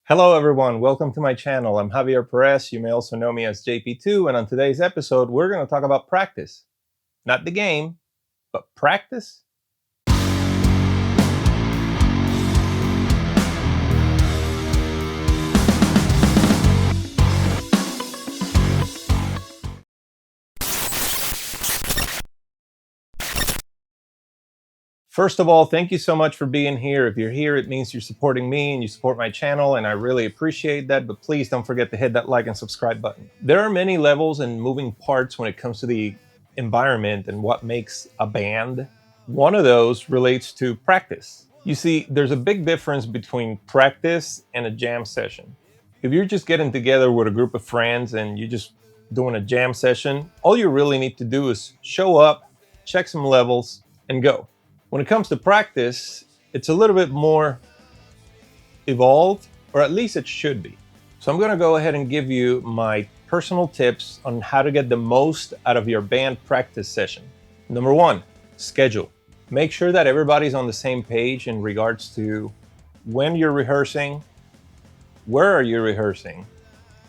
Hello everyone, welcome to my channel. I'm Javier Perez. You may also know me as JP2, and on today's episode, we're going to talk about practice. Not the game, but practice. First of all, thank you so much for being here. If you're here, it means you're supporting me and you support my channel, and I really appreciate that. But please don't forget to hit that like and subscribe button. There are many levels and moving parts when it comes to the environment and what makes a band. One of those relates to practice. You see, there's a big difference between practice and a jam session. If you're just getting together with a group of friends and you're just doing a jam session, all you really need to do is show up, check some levels, and go. When it comes to practice, it's a little bit more evolved, or at least it should be. So I'm going to go ahead and give you my personal tips on how to get the most out of your band practice session. Number one, schedule. Make sure that everybody's on the same page in regards to when you're rehearsing, where are you rehearsing,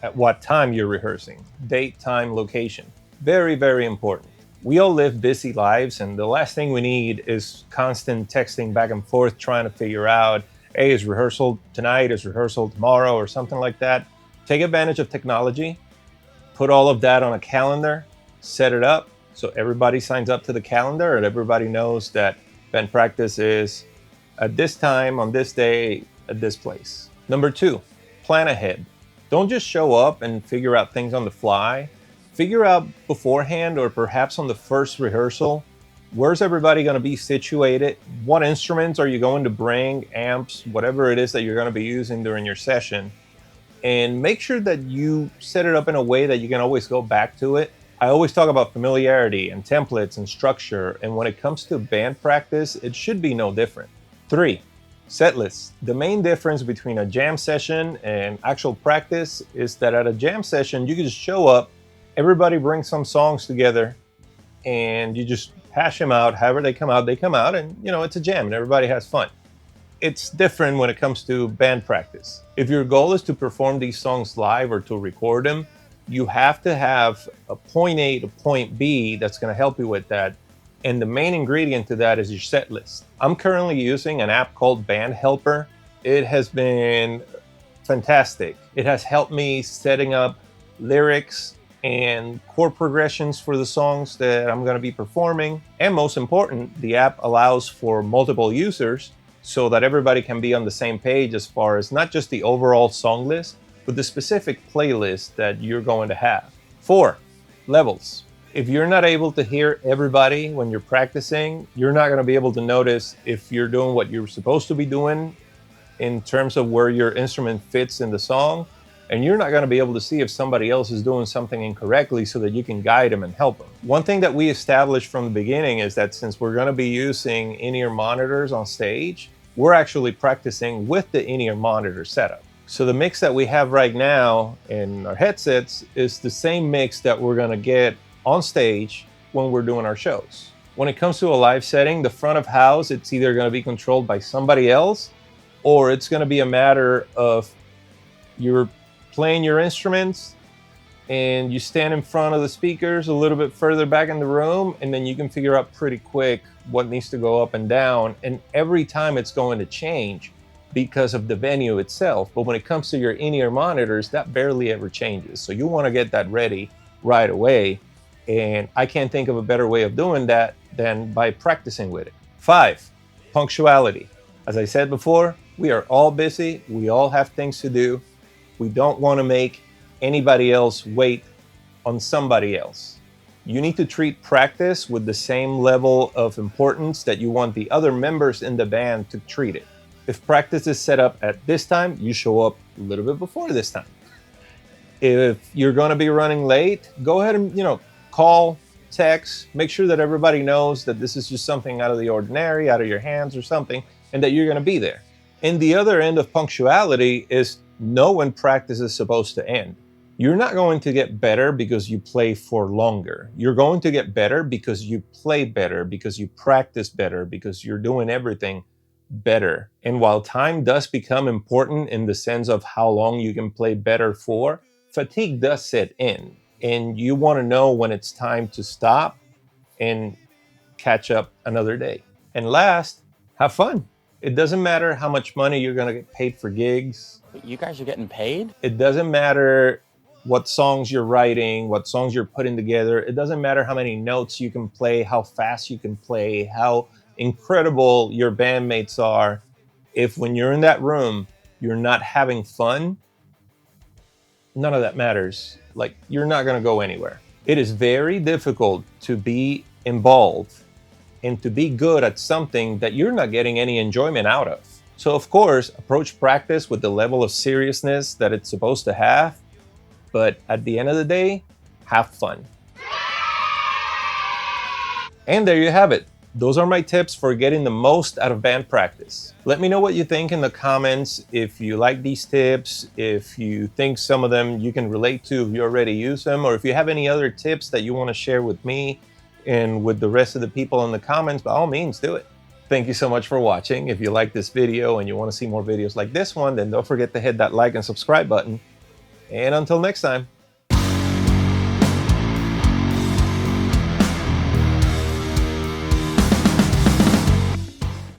at what time you're rehearsing, date, time, location. Very, very important. We all live busy lives, and the last thing we need is constant texting back and forth trying to figure out, hey, is rehearsal tonight, is rehearsal tomorrow, or something like that. Take advantage of technology, put all of that on a calendar, set it up so everybody signs up to the calendar and everybody knows that band practice is at this time, on this day, at this place. Number two, plan ahead. Don't just show up and figure out things on the fly. Figure out beforehand, or perhaps on the first rehearsal, where's everybody going to be situated? What instruments are you going to bring, amps, whatever it is that you're going to be using during your session? And make sure that you set it up in a way that you can always go back to it. I always talk about familiarity and templates and structure, and when it comes to band practice, it should be no different. 3, set lists. The main difference between a jam session and actual practice is that at a jam session, you can just show up, everybody brings some songs together, and you just hash them out. However they come out, and it's a jam and everybody has fun. It's different when it comes to band practice. If your goal is to perform these songs live or to record them, you have to have a point A to point B that's going to help you with that. And the main ingredient to that is your set list. I'm currently using an app called Band Helper. It has been fantastic. It has helped me setting up lyrics and chord progressions for the songs that I'm going to be performing. And most important, the app allows for multiple users so that everybody can be on the same page as far as not just the overall song list, but the specific playlist that you're going to have. 4, levels. If you're not able to hear everybody when you're practicing, you're not going to be able to notice if you're doing what you're supposed to be doing in terms of where your instrument fits in the song. And you're not going to be able to see if somebody else is doing something incorrectly so that you can guide them and help them. One thing that we established from the beginning is that since we're going to be using in-ear monitors on stage, we're actually practicing with the in-ear monitor setup. So the mix that we have right now in our headsets is the same mix that we're going to get on stage when we're doing our shows. When it comes to a live setting, the front of house, it's either going to be controlled by somebody else, or it's going to be a matter of you're playing your instruments and you stand in front of the speakers a little bit further back in the room, and then you can figure out pretty quick what needs to go up and down. And every time it's going to change because of the venue itself. But when it comes to your in-ear monitors, that barely ever changes. So you want to get that ready right away. And I can't think of a better way of doing that than by practicing with it. 5, punctuality. As I said before, we are all busy. We all have things to do. We don't want to make anybody else wait on somebody else. You need to treat practice with the same level of importance that you want the other members in the band to treat it. If practice is set up at this time, you show up a little bit before this time. If you're going to be running late, go ahead and, call, text, make sure that everybody knows that this is just something out of the ordinary, out of your hands or something, and that you're going to be there. And the other end of punctuality is know when practice is supposed to end. You're not going to get better because you play for longer. You're going to get better because you play better, because you practice better, because you're doing everything better. And while time does become important in the sense of how long you can play better for, fatigue does set in. And you want to know when it's time to stop and catch up another day. And last, have fun. It doesn't matter how much money you're going to get paid for gigs. You guys are getting paid? It doesn't matter what songs you're writing, what songs you're putting together. It doesn't matter how many notes you can play, how fast you can play, how incredible your bandmates are. If when you're in that room, you're not having fun, none of that matters. Like, you're not going to go anywhere. It is very difficult to be involved and to be good at something that you're not getting any enjoyment out of. So of course, approach practice with the level of seriousness that it's supposed to have, but at the end of the day, have fun. And there you have it. Those are my tips for getting the most out of band practice. Let me know what you think in the comments. If you like these tips, if you think some of them you can relate to, if you already use them, or if you have any other tips that you want to share with me and with the rest of the people in the comments, by all means, do it. Thank you so much for watching. If you like this video and you want to see more videos like this one, then don't forget to hit that like and subscribe button. And until next time.